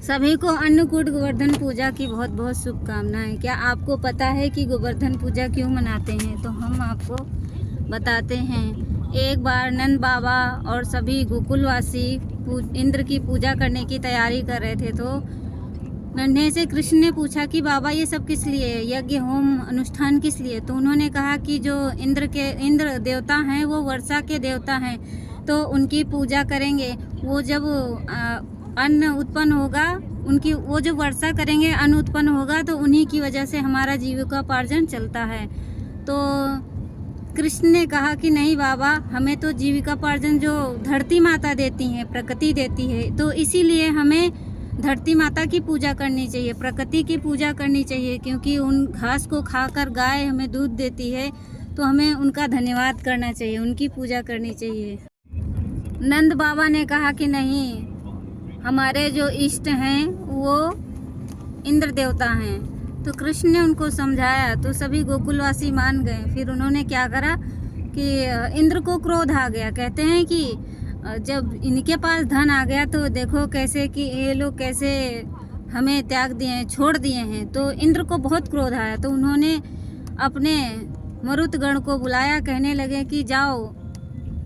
सभी को अन्नकूट गोवर्धन पूजा की बहुत बहुत शुभकामनाएं। क्या आपको पता है कि गोवर्धन पूजा क्यों मनाते हैं? तो हम आपको बताते हैं। एक बार नंद बाबा और सभी गोकुलवासी इंद्र की पूजा करने की तैयारी कर रहे थे, तो नन्हे से कृष्ण ने पूछा कि बाबा ये सब किस लिए, यज्ञ होम अनुष्ठान किस लिए? तो उन्होंने कहा कि जो इंद्र देवता हैं वो वर्षा के देवता हैं, तो उनकी पूजा करेंगे। वो जब अन्न उत्पन्न होगा, उनकी वो जो वर्षा करेंगे, अन्न उत्पन्न होगा, तो उन्हीं की वजह से हमारा जीविकोपार्जन चलता है। तो कृष्ण ने कहा कि नहीं बाबा, हमें तो जीविकोपार्जन जो धरती माता देती हैं, प्रकृति देती है, तो इसीलिए हमें धरती माता की पूजा करनी चाहिए, प्रकृति की पूजा करनी चाहिए, क्योंकि उन घास को खाकर गाय हमें दूध देती है, तो हमें उनका धन्यवाद करना चाहिए, उनकी पूजा करनी चाहिए। नंद बाबा ने कहा कि नहीं, हमारे जो इष्ट हैं वो इंद्र देवता हैं। तो कृष्ण ने उनको समझाया, तो सभी गोकुलवासी मान गए। फिर उन्होंने क्या करा कि इंद्र को क्रोध आ गया। कहते हैं कि जब इनके पास धन आ गया तो देखो कैसे कि ये लोग कैसे हमें त्याग दिए हैं, छोड़ दिए हैं। तो इंद्र को बहुत क्रोध आया, तो उन्होंने अपने मरुतगण को बुलाया। कहने लगे कि जाओ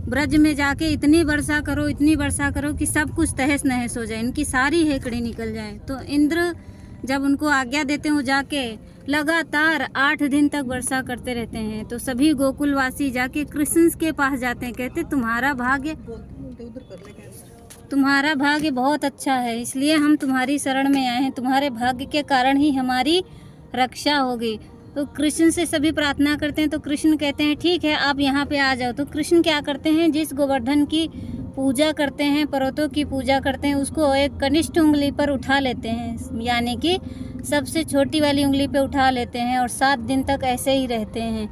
ब्रज में जाके इतनी वर्षा करो कि सब कुछ तहस नहस हो जाए, इनकी सारी हेकड़ी निकल जाए। तो इंद्र जब उनको आज्ञा देते हैं, वो जाके लगातार 8 दिन तक वर्षा करते रहते हैं। तो सभी गोकुलवासी जाके कृष्ण के पास जाते हैं, कहते तुम्हारा भाग्य बहुत अच्छा है, इसलिए हम तुम्हारी शरण में आए हैं, तुम्हारे भाग्य के कारण ही हमारी रक्षा होगी। तो कृष्ण से सभी प्रार्थना करते हैं। तो कृष्ण कहते हैं ठीक है, आप यहाँ पे आ जाओ। तो कृष्ण क्या करते हैं, जिस गोवर्धन की पूजा करते हैं, पर्वतों की पूजा करते हैं, उसको एक कनिष्ठ उंगली पर उठा लेते हैं, यानी कि सबसे छोटी वाली उंगली पे उठा लेते हैं, और 7 दिन तक ऐसे ही रहते हैं।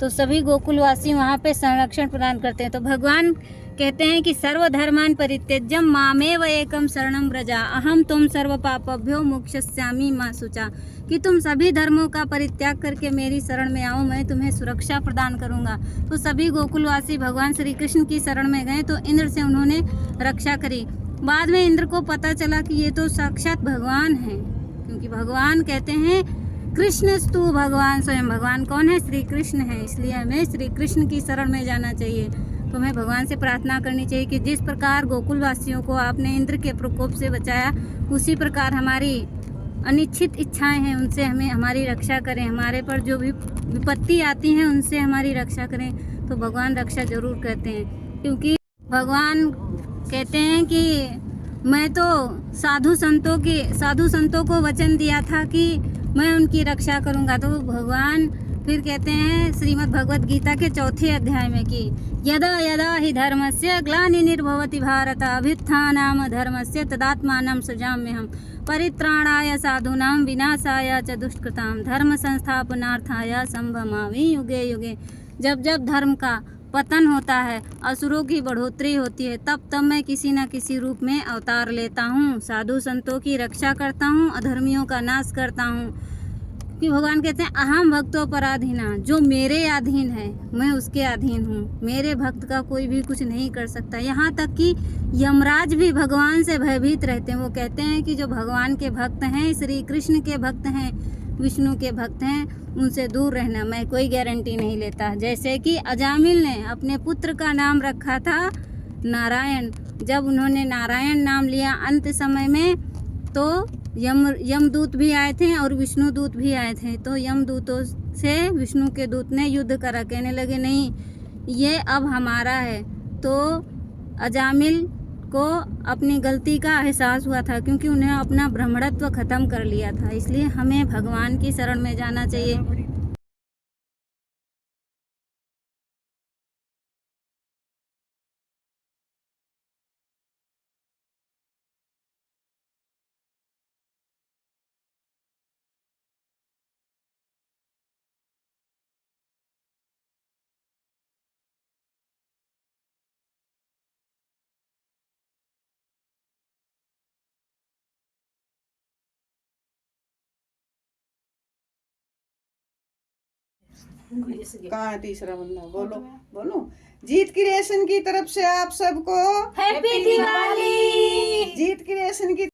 तो सभी गोकुलवासी वहाँ पे संरक्षण प्रदान करते हैं। तो भगवान कहते हैं कि सर्वधर्मान परित्यज्य मामेव एकम शरणम व्रजा अहम तुम सर्व पापभ्यो मोक्षयिष्यामि मा शुचा, कि तुम सभी धर्मों का परित्याग करके मेरी शरण में आओ, मैं तुम्हें सुरक्षा प्रदान करूंगा। तो सभी गोकुलवासी भगवान श्री कृष्ण की शरण में गए, तो इंद्र से उन्होंने रक्षा करी। बाद में इंद्र को पता चला कि ये तो साक्षात भगवान हैं, क्योंकि भगवान कहते हैं कृष्णस्तु भगवान, स्वयं भगवान कौन है, श्री कृष्ण है, इसलिए हमें श्री कृष्ण की शरण में जाना चाहिए। तो हमें भगवान से प्रार्थना करनी चाहिए कि जिस प्रकार गोकुलवासियों को आपने इंद्र के प्रकोप से बचाया, उसी प्रकार हमारी अनिच्छित इच्छाएं हैं उनसे हमें हमारी रक्षा करें, हमारे पर जो भी विपत्ति आती हैं उनसे हमारी रक्षा करें। तो भगवान रक्षा जरूर करते हैं, क्योंकि भगवान कहते हैं कि मैं तो साधु संतों को वचन दिया था कि मैं उनकी रक्षा करूंगा। तो भगवान फिर कहते हैं श्रीमद् भगवद गीता के 4 अध्याय में कि यदा यदा हि धर्मस्य ग्लानिर्भवति भारत अभ्युत्थानाम धर्मस्य तदात्मानं सृजाम्यहम् परित्राणाय साधूनां विनाशाय च दुष्कृतां धर्म संस्थापनार्थाय संभवामि युगे युगे। जब जब धर्म का पतन होता है, असुरों की बढ़ोतरी होती है, तब तब मैं किसी न किसी रूप में अवतार लेता हूँ, साधु संतों की रक्षा करता हूँ, अधर्मियों का नाश करता हूँ। कि भगवान कहते हैं अहम भक्तों पराधीना, जो मेरे अधीन है मैं उसके अधीन हूँ, मेरे भक्त का कोई भी कुछ नहीं कर सकता। यहाँ तक कि यमराज भी भगवान से भयभीत रहते हैं। वो कहते हैं कि जो भगवान के भक्त हैं, श्री कृष्ण के भक्त हैं, विष्णु के भक्त हैं, उनसे दूर रहना, मैं कोई गारंटी नहीं लेता। जैसे कि अजामिल ने अपने पुत्र का नाम रखा था नारायण। जब उन्होंने नारायण नाम लिया अंत समय में, तो यमदूत भी आए थे और विष्णु दूत भी आए थे। तो यमदूतों से विष्णु के दूत ने युद्ध करा, कहने लगे नहीं ये अब हमारा है। तो अजामिल को अपनी गलती का एहसास हुआ था, क्योंकि उन्हें अपना ब्रह्मणत्व खत्म कर लिया था। इसलिए हमें भगवान की शरण में जाना चाहिए। कहाँ है तीसरा बंदा? बोलो बोलो। जीत क्रिएशन की तरफ से आप सबको हैप्पी दिवाली। जीत क्रिएशन की